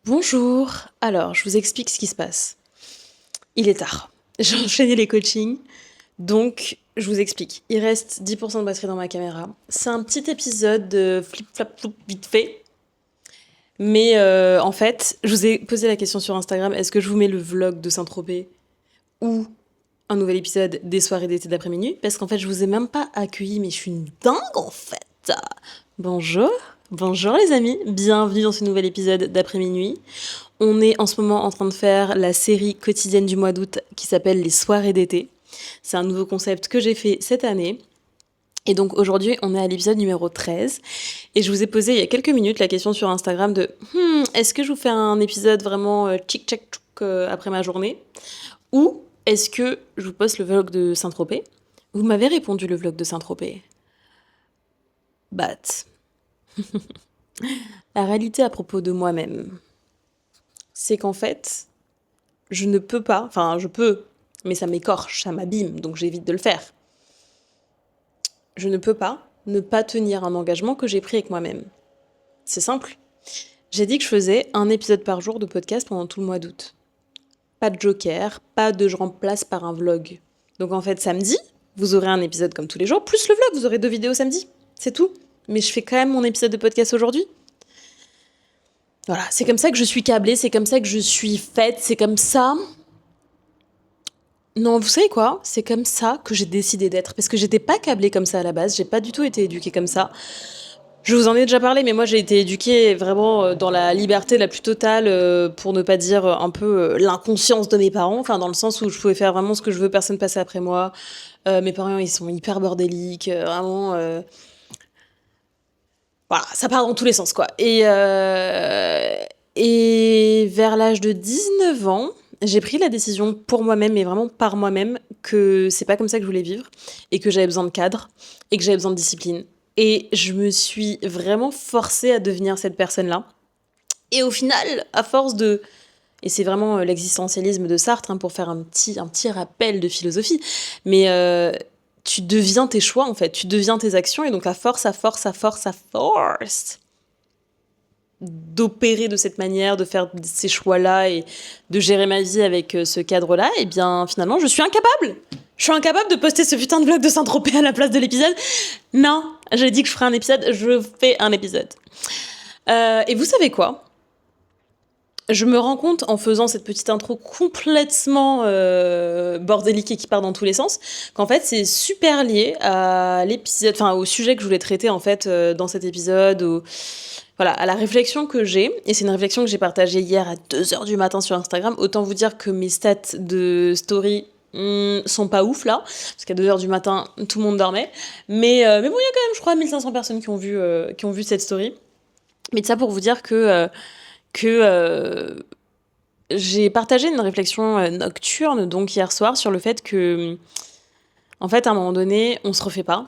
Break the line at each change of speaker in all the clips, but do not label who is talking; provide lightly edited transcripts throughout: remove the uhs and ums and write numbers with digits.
Bonjour. Alors, je vous explique ce qui se passe. Il est tard. J'ai enchaîné les coachings. Donc, je vous explique. Il reste 10% de batterie dans ma caméra. C'est un petit épisode de flip-flap-floup vite fait. Mais en fait, je vous ai posé la question sur Instagram, est-ce que je vous mets le vlog de Saint-Tropez ou un nouvel épisode des soirées d'été d'après-minuit? Parce qu'en fait, je vous ai même pas accueilli, mais je suis une dingue en fait. Bonjour. Bonjour les amis, bienvenue dans ce nouvel épisode d'après-minuit. On est en ce moment en train de faire la série quotidienne du mois d'août qui s'appelle les soirées d'été. C'est un nouveau concept que j'ai fait cette année. Et donc aujourd'hui, on est à l'épisode numéro 13. Et je vous ai posé il y a quelques minutes la question sur Instagram de est-ce que je vous fais un épisode vraiment tchic-tchac-tchouk après ma journée? Ou est-ce que je vous poste le vlog de Saint-Tropez? Vous m'avez répondu le vlog de Saint-Tropez. But la réalité à propos de moi-même, c'est qu'en fait, je ne peux pas, enfin je peux, mais ça m'écorche, ça m'abîme, donc j'évite de le faire. Je ne peux pas ne pas tenir un engagement que j'ai pris avec moi-même. C'est simple. J'ai dit que je faisais un épisode par jour de podcast pendant tout le mois d'août. Pas de joker, pas de je remplace par un vlog. Donc en fait, samedi, vous aurez un épisode comme tous les jours, plus le vlog, vous aurez 2 vidéos samedi. C'est tout. Mais je fais quand même mon épisode de podcast aujourd'hui. Voilà, c'est comme ça que je suis câblée, c'est comme ça que je suis faite, c'est comme ça. Non, vous savez quoi? C'est comme ça que j'ai décidé d'être. Parce que j'étais pas câblée comme ça à la base, j'ai pas du tout été éduquée comme ça. Je vous en ai déjà parlé, mais moi j'ai été éduquée vraiment dans la liberté la plus totale, pour ne pas dire un peu l'inconscience de mes parents. Enfin, dans le sens où je pouvais faire vraiment ce que je veux, personne passait après moi. Mes parents, ils sont hyper bordéliques, vraiment. Voilà, ça part dans tous les sens, quoi. Et vers l'âge de 19 ans, j'ai pris la décision pour moi-même, mais vraiment par moi-même, que c'est pas comme ça que je voulais vivre, et que j'avais besoin de cadre, et que j'avais besoin de discipline. Et je me suis vraiment forcée à devenir cette personne-là. Et au final, à force de... Et c'est vraiment l'existentialisme de Sartre, hein, pour faire un petit rappel de philosophie. Mais tu deviens tes choix, en fait. Tu deviens tes actions. Et donc, à force d'opérer de cette manière, de faire ces choix-là et de gérer ma vie avec ce cadre-là, et bien, finalement, je suis incapable. Je suis incapable de poster ce putain de vlog de Saint-Tropez à la place de l'épisode. Non, j'ai dit que je ferais un épisode, je fais un épisode. Et vous savez quoi? Je me rends compte en faisant cette petite intro complètement bordélique et qui part dans tous les sens, qu'en fait c'est super lié à l'épisode, enfin au sujet que je voulais traiter en fait dans cet épisode, voilà, à la réflexion que j'ai, et c'est une réflexion que j'ai partagée hier à 2h du matin sur Instagram. Autant vous dire que mes stats de story sont pas ouf là, parce qu'à 2h du matin tout le monde dormait, mais bon, il y a quand même je crois 1500 personnes qui ont vu cette story. Mais de ça pour vous dire que j'ai partagé une réflexion nocturne donc hier soir sur le fait que en fait à un moment donné on se refait pas,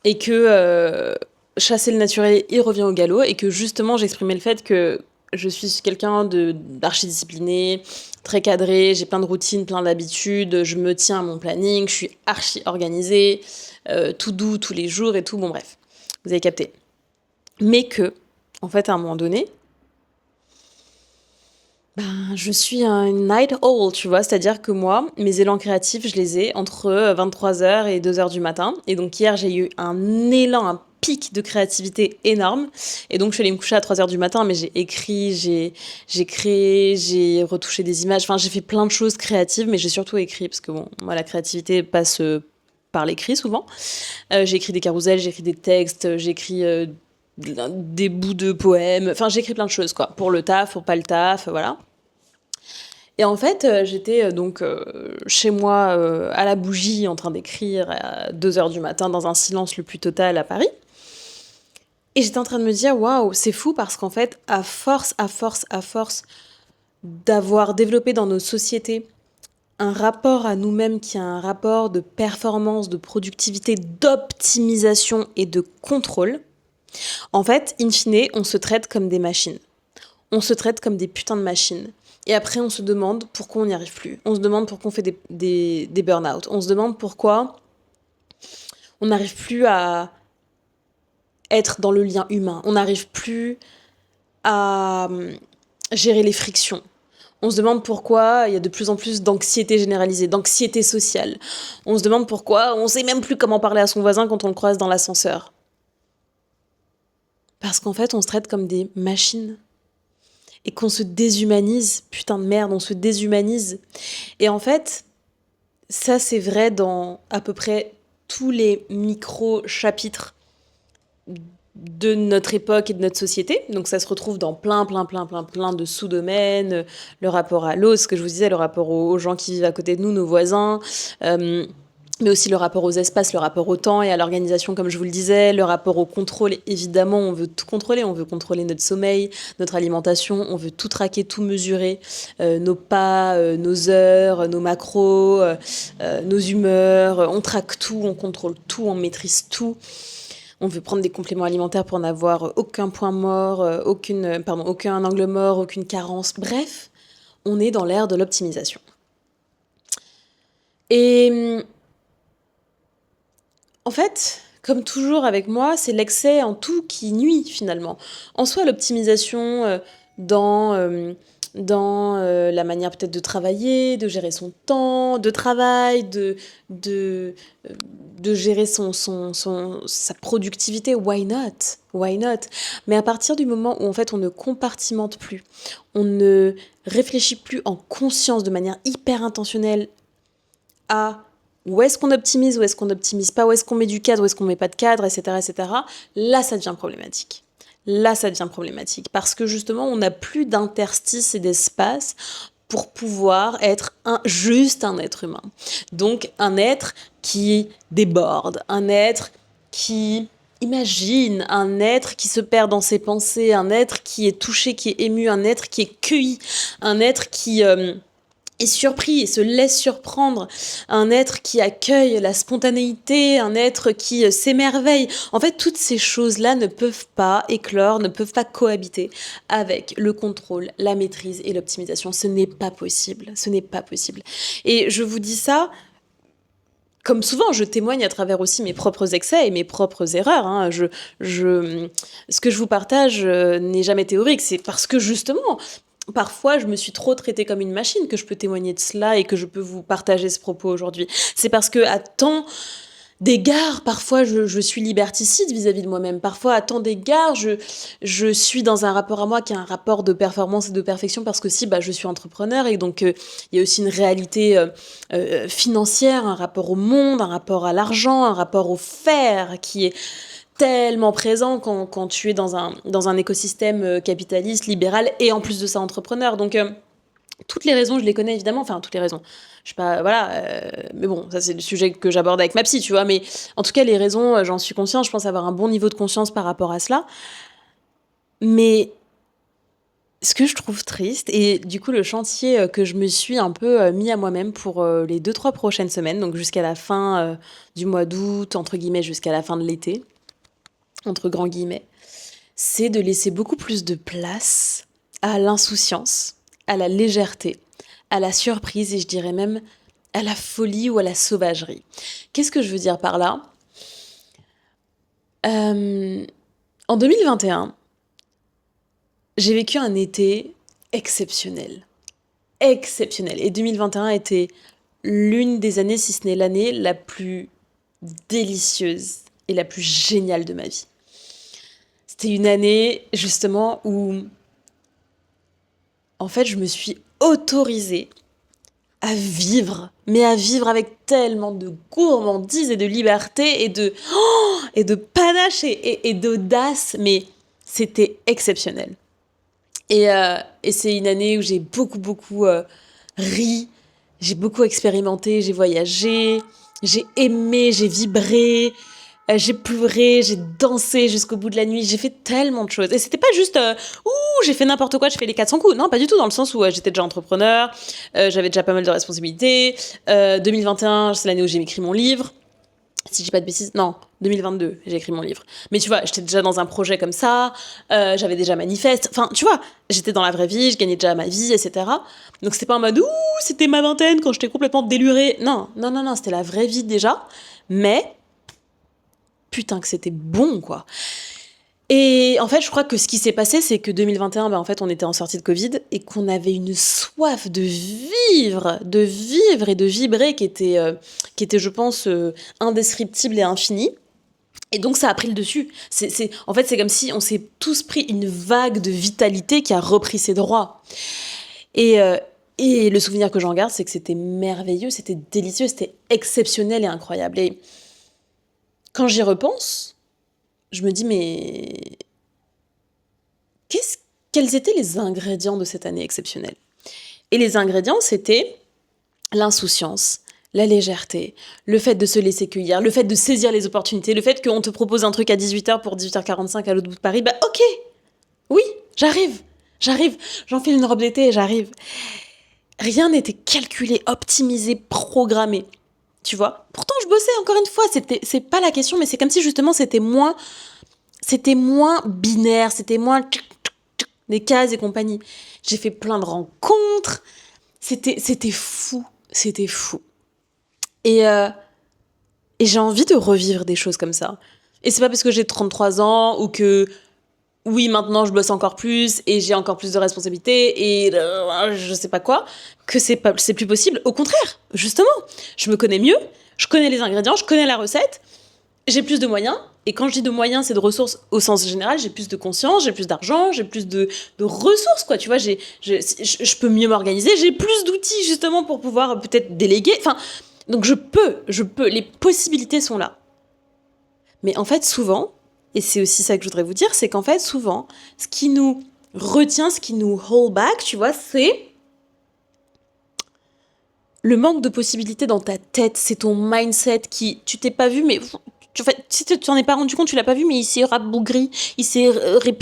et que chasser le naturel il revient au galop, et que justement j'exprimais le fait que je suis quelqu'un d'archi discipliné, très cadré, j'ai plein de routines, plein d'habitudes, je me tiens à mon planning, je suis archi organisée, tout doux tous les jours et tout, bon bref, vous avez capté. Mais que en fait à un moment donné, ben, je suis un night owl, tu vois, c'est-à-dire que moi, mes élans créatifs, je les ai entre 23h et 2h du matin. Et donc hier, j'ai eu un élan, un pic de créativité énorme. Et donc je suis allée me coucher à 3h du matin, mais j'ai écrit, j'ai créé, j'ai retouché des images. Enfin, j'ai fait plein de choses créatives, mais j'ai surtout écrit, parce que bon, moi, la créativité passe par l'écrit souvent. J'ai écrit des carousels, j'ai écrit des textes, j'ai écrit des bouts de poèmes. Enfin, j'ai écrit plein de choses, quoi. Pour le taf, pour pas le taf, voilà. Et en fait, j'étais donc chez moi à la bougie en train d'écrire à 2h du matin dans un silence le plus total à Paris. Et j'étais en train de me dire, waouh, c'est fou parce qu'en fait, à force d'avoir développé dans nos sociétés un rapport à nous-mêmes qui est un rapport de performance, de productivité, d'optimisation et de contrôle, en fait, in fine, on se traite comme des machines. On se traite comme des putains de machines. Et après, on se demande pourquoi on n'y arrive plus. On se demande pourquoi on fait des burn-out. On se demande pourquoi on n'arrive plus à être dans le lien humain. On n'arrive plus à gérer les frictions. On se demande pourquoi il y a de plus en plus d'anxiété généralisée, d'anxiété sociale. On se demande pourquoi on sait même plus comment parler à son voisin quand on le croise dans l'ascenseur. Parce qu'en fait, on se traite comme des machines. Et qu'on se déshumanise. Putain de merde, on se déshumanise. Et en fait, ça c'est vrai dans à peu près tous les micro-chapitres de notre époque et de notre société. Donc ça se retrouve dans plein de sous-domaines. Le rapport à l'eau, ce que je vous disais, le rapport aux gens qui vivent à côté de nous, nos voisins. Mais aussi le rapport aux espaces, le rapport au temps et à l'organisation, comme je vous le disais, le rapport au contrôle. Évidemment, on veut tout contrôler. On veut contrôler notre sommeil, notre alimentation. On veut tout traquer, tout mesurer. Nos pas, nos heures, nos macros, nos humeurs. On traque tout, on contrôle tout, on maîtrise tout. On veut prendre des compléments alimentaires pour n'avoir aucun point mort, aucun angle mort, aucune carence. Bref, on est dans l'ère de l'optimisation. Et en fait, comme toujours avec moi, c'est l'excès en tout qui nuit finalement. En soi, l'optimisation dans la manière peut-être de travailler, de gérer son temps de travail, de, de gérer sa productivité, why not? Why not? Mais à partir du moment où en fait on ne compartimente plus, on ne réfléchit plus en conscience de manière hyper intentionnelle à où est-ce qu'on optimise, où est-ce qu'on n'optimise pas, où est-ce qu'on met du cadre, où est-ce qu'on met pas de cadre, etc., là, ça devient problématique. Là, ça devient problématique parce que justement, on n'a plus d'interstice et d'espace pour pouvoir être juste un être humain. Donc, un être qui déborde, un être qui imagine, un être qui se perd dans ses pensées, un être qui est touché, qui est ému, un être qui est cueilli, un être qui est surpris et se laisse surprendre, un être qui accueille la spontanéité, un être qui s'émerveille. En fait, toutes ces choses-là ne peuvent pas éclore, ne peuvent pas cohabiter avec le contrôle, la maîtrise et l'optimisation. Ce n'est pas possible, ce n'est pas possible. Et je vous dis ça, comme souvent, je témoigne à travers aussi mes propres excès et mes propres erreurs. Hein. Ce que je vous partage n'est jamais théorique, c'est parce que justement, parfois, je me suis trop traitée comme une machine que je peux témoigner de cela et que je peux vous partager ce propos aujourd'hui. C'est parce que à tant d'égards, parfois, je suis liberticide vis-à-vis de moi-même. Parfois, à tant d'égards, je suis dans un rapport à moi qui est un rapport de performance et de perfection parce que si, je suis entrepreneur et donc il y a aussi une réalité financière, un rapport au monde, un rapport à l'argent, un rapport au faire qui est tellement présent quand tu es dans un écosystème capitaliste, libéral et en plus de ça entrepreneur. Donc toutes les raisons, je les connais évidemment, enfin toutes les raisons. Je sais pas, voilà, mais bon, ça c'est le sujet que j'aborde avec ma psy, tu vois, mais en tout cas les raisons, j'en suis consciente, je pense avoir un bon niveau de conscience par rapport à cela. Mais ce que je trouve triste, et du coup le chantier que je me suis un peu mis à moi-même pour les 2-3 prochaines semaines, donc jusqu'à la fin du mois d'août, entre guillemets jusqu'à la fin de l'été, entre grands guillemets, c'est de laisser beaucoup plus de place à l'insouciance, à la légèreté, à la surprise et je dirais même à la folie ou à la sauvagerie. Qu'est-ce que je veux dire par là ? En 2021, j'ai vécu un été exceptionnel. Exceptionnel. Et 2021 était l'une des années, si ce n'est l'année, la plus délicieuse et la plus géniale de ma vie. C'était une année, justement, où, en fait, je me suis autorisée à vivre, mais à vivre avec tellement de gourmandise et de liberté et de panache et d'audace, mais c'était exceptionnel. Et c'est une année où j'ai beaucoup ri, j'ai beaucoup expérimenté, j'ai voyagé, j'ai aimé, j'ai vibré, j'ai pleuré, j'ai dansé jusqu'au bout de la nuit, j'ai fait tellement de choses. Et c'était pas juste j'ai fait n'importe quoi, j'ai fait les 400 coups. Non, pas du tout, dans le sens où j'étais déjà entrepreneur, j'avais déjà pas mal de responsabilités. 2021, c'est l'année où j'ai écrit mon livre. Si je dis pas de bêtises, non, 2022, j'ai écrit mon livre. Mais tu vois, j'étais déjà dans un projet comme ça, j'avais déjà manifeste. Enfin, tu vois, j'étais dans la vraie vie, je gagnais déjà ma vie, etc. Donc c'était pas en mode c'était ma vingtaine quand j'étais complètement délurée. Non, c'était la vraie vie déjà. Mais putain que c'était bon, quoi. Et en fait, je crois que ce qui s'est passé, c'est que 2021, en fait, on était en sortie de Covid et qu'on avait une soif de vivre et de vibrer qui était, je pense, indescriptible et infinie. Et donc ça a pris le dessus. En fait, c'est comme si on s'est tous pris une vague de vitalité qui a repris ses droits. Et, euh, et le souvenir que j'en garde, c'est que c'était merveilleux, c'était délicieux, c'était exceptionnel et incroyable. Et quand j'y repense, je me dis, mais qu'est-ce, quels étaient les ingrédients de cette année exceptionnelle? Et les ingrédients, c'était l'insouciance, la légèreté, le fait de se laisser cueillir, le fait de saisir les opportunités, le fait qu'on te propose un truc à 18h pour 18h45 à l'autre bout de Paris, bah ok, oui, j'arrive, j'enfile une robe d'été et j'arrive. Rien n'était calculé, optimisé, programmé. Tu vois? Pourtant, je bossais encore une fois, c'est pas la question, mais c'est comme si justement c'était moins binaire, c'était moins des cases et compagnie. J'ai fait plein de rencontres, c'était fou, c'était fou. Et, euh, et j'ai envie de revivre des choses comme ça. Et c'est pas parce que j'ai 33 ans ou que, oui, maintenant je bosse encore plus et j'ai encore plus de responsabilités et je sais pas quoi, que c'est plus possible. Au contraire, justement, je me connais mieux, je connais les ingrédients, je connais la recette, j'ai plus de moyens. Et quand je dis de moyens, c'est de ressources au sens général. J'ai plus de conscience, j'ai plus d'argent, j'ai plus de ressources, quoi. Tu vois, je peux mieux m'organiser, j'ai plus d'outils, justement, pour pouvoir peut-être déléguer. Enfin, donc je peux. Les possibilités sont là. Mais en fait, souvent, et c'est aussi ça que je voudrais vous dire, c'est qu'en fait, souvent, ce qui nous retient, ce qui nous hold back, tu vois, c'est le manque de possibilités dans ta tête. C'est ton mindset qui, tu t'es pas vu, mais en fait, si tu t'en es pas rendu compte, tu l'as pas vu, mais il s'est rabougri, il s'est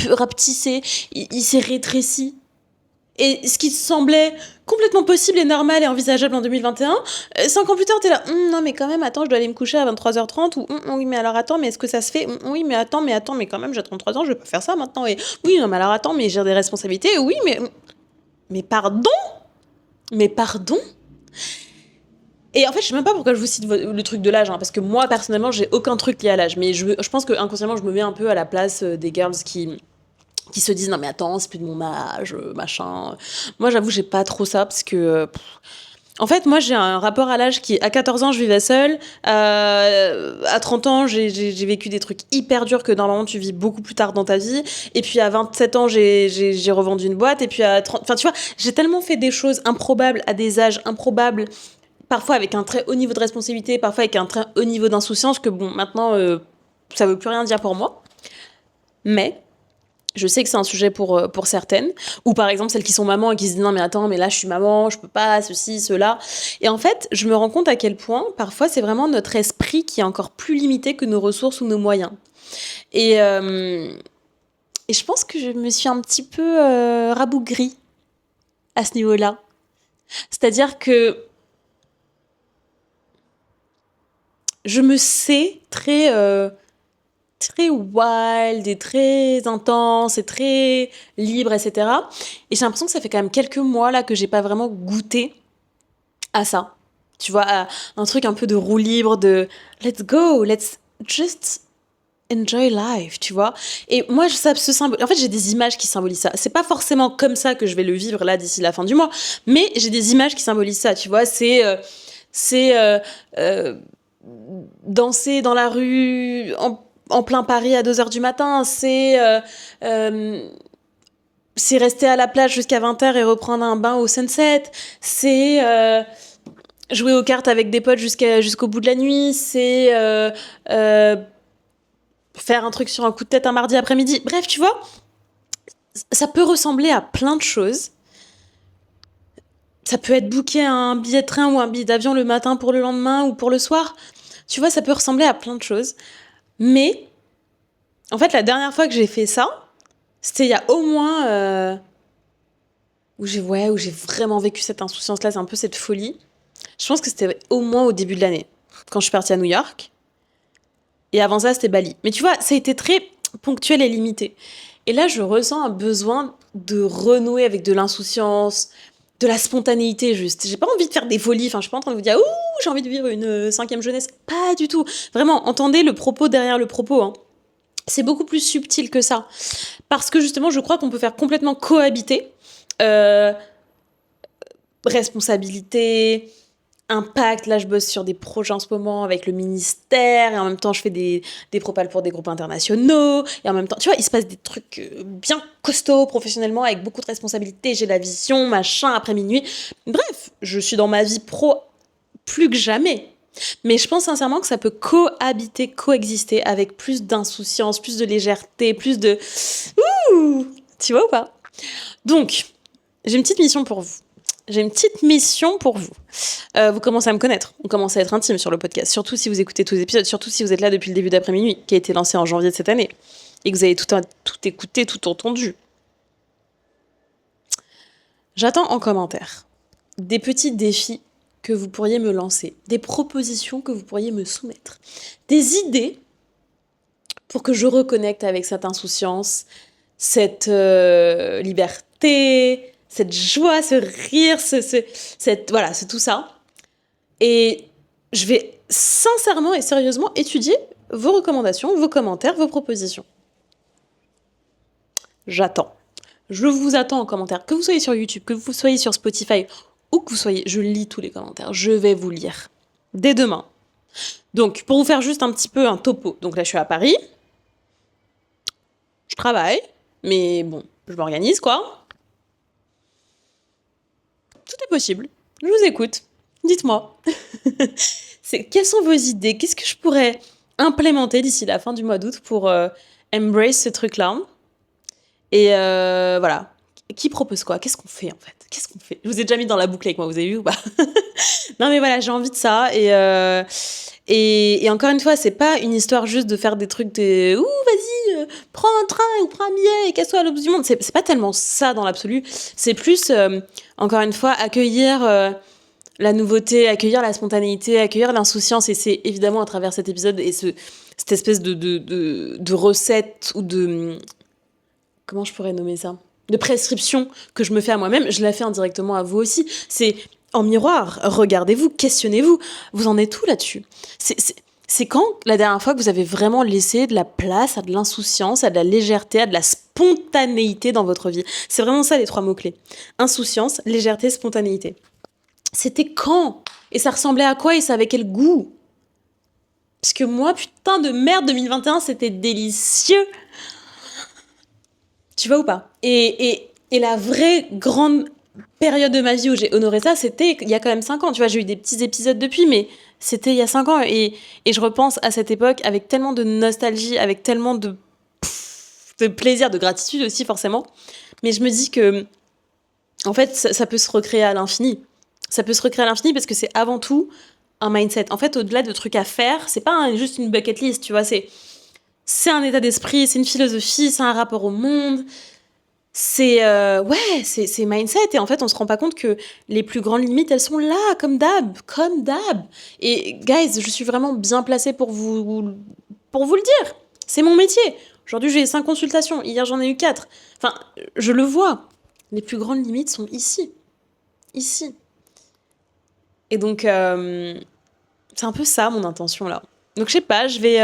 rapetissé, il s'est rétréci. Et ce qui te semblait complètement possible et normal et envisageable en 2021, 5 ans plus tard, t'es là, non mais quand même, attends, je dois aller me coucher à 23h30, ou oui mais alors attends, mais est-ce que ça se fait? Oui mais attends, mais quand même, j'ai 33 ans, je vais pas faire ça maintenant, et oui, non mais alors attends, mais j'ai des responsabilités, oui mais pardon? Mais pardon? Et en fait, je sais même pas pourquoi je vous cite le truc de l'âge, hein, parce que moi, personnellement, j'ai aucun truc lié à l'âge, mais je pense que inconsciemment, je me mets un peu à la place des girls qui se disent non mais attends c'est plus de mon âge machin. Moi j'avoue j'ai pas trop ça parce que en fait moi j'ai un rapport à l'âge qui à 14 ans je vivais seule, à 30 ans j'ai vécu des trucs hyper durs que normalement tu vis beaucoup plus tard dans ta vie, et puis à 27 ans j'ai revendu une boîte, et puis à 30, enfin tu vois, j'ai tellement fait des choses improbables à des âges improbables, parfois avec un très haut niveau de responsabilité, parfois avec un très haut niveau d'insouciance, que bon maintenant ça veut plus rien dire pour moi. Mais je sais que c'est un sujet pour certaines, ou par exemple celles qui sont mamans et qui se disent non mais attends, mais là je suis maman, je peux pas, ceci, cela. Et en fait, je me rends compte à quel point parfois c'est vraiment notre esprit qui est encore plus limité que nos ressources ou nos moyens. Et, euh, et je pense que je me suis un petit peu rabougrie à ce niveau-là. C'est-à-dire que je me sais très wild et très intense et très libre, etc. Et j'ai l'impression que ça fait quand même quelques mois là que j'ai pas vraiment goûté à ça. Tu vois, à un truc un peu de roue libre, de let's go, let's just enjoy life, tu vois. Et moi, en fait, j'ai des images qui symbolisent ça. C'est pas forcément comme ça que je vais le vivre là d'ici la fin du mois, mais j'ai des images qui symbolisent ça, tu vois. C'est euh, danser dans la rue en plein Paris à 2h du matin, euh, c'est rester à la plage jusqu'à 20h et reprendre un bain au sunset, c'est jouer aux cartes avec des potes jusqu'au bout de la nuit, c'est euh, faire un truc sur un coup de tête un mardi après-midi. Bref, tu vois, ça peut ressembler à plein de choses. Ça peut être booker un billet de train ou un billet d'avion le matin pour le lendemain ou pour le soir. Tu vois, ça peut ressembler à plein de choses. Mais, en fait, la dernière fois que j'ai fait ça, c'était il y a au moins... où j'ai vraiment vécu cette insouciance-là, c'est un peu cette folie. Je pense que c'était au moins au début de l'année, quand je suis partie à New York. Et avant ça, c'était Bali. Mais tu vois, ça a été très ponctuel et limité. Et là, je ressens un besoin de renouer avec de l'insouciance, de la spontanéité juste. J'ai pas envie de faire des folies, enfin, je suis pas en train de vous dire « Ouh, j'ai envie de vivre une cinquième jeunesse ». Pas du tout. Vraiment, entendez le propos derrière le propos, hein. C'est beaucoup plus subtil que ça. Parce que justement, je crois qu'on peut faire complètement cohabiter euh, responsabilité, impact. Là, je bosse sur des projets en ce moment avec le ministère, et en même temps, je fais des propals pour des groupes internationaux, et en même temps, tu vois, il se passe des trucs bien costauds professionnellement, avec beaucoup de responsabilités. J'ai la vision, machin, après minuit. Bref, je suis dans ma vie pro plus que jamais. Mais je pense sincèrement que ça peut cohabiter, coexister avec plus d'insouciance, plus de légèreté, plus de... Ouh, tu vois ou pas? Donc, j'ai une petite mission pour vous. J'ai une petite mission pour vous. Vous commencez à me connaître. On commence à être intime sur le podcast. Surtout si vous écoutez tous les épisodes. Surtout si vous êtes là depuis le début d'après-minuit, qui a été lancé en janvier de cette année. Et que vous avez tout écouté, tout entendu. J'attends en commentaire des petits défis que vous pourriez me lancer. Des propositions que vous pourriez me soumettre. Des idées pour que je reconnecte avec cette insouciance, cette liberté, cette joie, ce rire, voilà, c'est tout ça. Et je vais sincèrement et sérieusement étudier vos recommandations, vos commentaires, vos propositions. J'attends. Je vous attends en commentaire. Que vous soyez sur YouTube, que vous soyez sur Spotify, où que vous soyez, je lis tous les commentaires. Je vais vous lire. Dès demain. Donc, pour vous faire juste un petit peu un topo. Donc là, je suis à Paris. Je travaille. Mais bon, je m'organise, quoi. Tout est possible. Je vous écoute. Dites-moi. Quelles sont vos idées? Qu'est-ce que je pourrais implémenter d'ici la fin du mois d'août pour embrace ce truc-là? Et voilà. Qui propose quoi? Qu'est-ce qu'on fait en fait? Qu'est-ce qu'on fait? Je vous ai déjà mis dans la boucle avec moi, vous avez vu ou pas? Non mais voilà, j'ai envie de ça. Et encore une fois, c'est pas une histoire juste de faire des trucs de ouh, vas-y, prends un train ou prends un billet et casse-toi à l'autre bout du monde. C'est pas tellement ça dans l'absolu. C'est plus, encore une fois, accueillir la nouveauté, accueillir la spontanéité, accueillir l'insouciance. Et c'est évidemment à travers cet épisode et cette espèce de recette ou de... Comment je pourrais nommer ça? De prescription que je me fais à moi-même, je la fais indirectement à vous aussi. C'est en miroir, regardez-vous, questionnez-vous. Vous en êtes où là-dessus? C'est quand la dernière fois que vous avez vraiment laissé de la place à de l'insouciance, à de la légèreté, à de la spontanéité dans votre vie? C'est vraiment ça les 3 mots-clés. Insouciance, légèreté, spontanéité. C'était quand? Et ça ressemblait à quoi? Et ça avait quel goût? Parce que moi, putain de merde, 2021, c'était délicieux. Tu vois ou pas? Et la vraie grande période de ma vie où j'ai honoré ça, c'était il y a quand même 5 ans. Tu vois, j'ai eu des petits épisodes depuis, mais c'était il y a 5 ans. Et je repense à cette époque avec tellement de nostalgie, avec tellement de plaisir, de gratitude aussi, forcément. Mais je me dis que, en fait, ça peut se recréer à l'infini. Ça peut se recréer à l'infini parce que c'est avant tout un mindset. En fait, au-delà de trucs à faire, c'est pas juste une bucket list, tu vois, c'est un état d'esprit, c'est une philosophie, c'est un rapport au monde. C'est mindset. Et en fait, on se rend pas compte que les plus grandes limites, elles sont là, comme d'hab. Et guys, je suis vraiment bien placée pour vous le dire. C'est mon métier. Aujourd'hui, j'ai 5 consultations. Hier, j'en ai eu 4. Enfin, je le vois. Les plus grandes limites sont ici. Ici. Et donc, c'est un peu ça, mon intention, là. Donc, je sais pas, je vais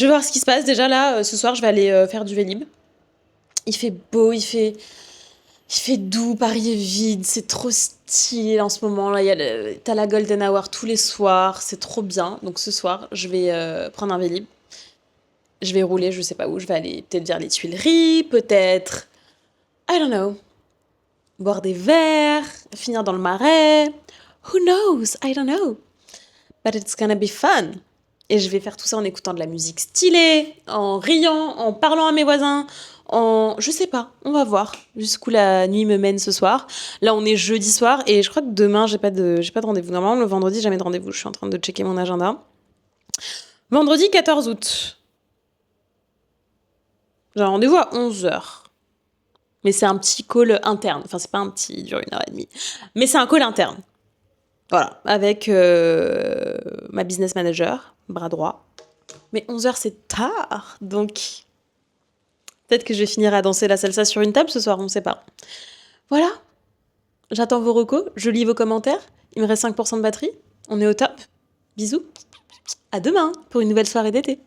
voir ce qui se passe. Déjà, là, ce soir, je vais aller faire du Vélib. Il fait beau, il fait doux, Paris est vide, c'est trop stylé en ce moment. Là, t'as la Golden Hour tous les soirs, c'est trop bien. Donc ce soir, je vais prendre un Vélib. Je vais rouler, je sais pas où, je vais aller peut-être vers les Tuileries, peut-être, I don't know, boire des verres, finir dans le Marais. Who knows? I don't know. But it's gonna be fun. Et je vais faire tout ça en écoutant de la musique stylée, en riant, en parlant à mes voisins, je sais pas, on va voir jusqu'où la nuit me mène ce soir. Là, on est jeudi soir et je crois que demain, j'ai pas de rendez-vous. Normalement, le vendredi, jamais de rendez-vous. Je suis en train de checker mon agenda. Vendredi 14 août. J'ai un rendez-vous à 11h. Mais c'est un petit call interne. Enfin, c'est pas un petit, il dure 1h30. Mais c'est un call interne. Voilà, avec ma business manager, bras droit. Mais 11h, c'est tard, donc peut-être que je vais finir à danser la salsa sur une table ce soir, on ne sait pas. Voilà, j'attends vos recos, je lis vos commentaires. Il me reste 5% de batterie, on est au top. Bisous, à demain pour une nouvelle soirée d'été.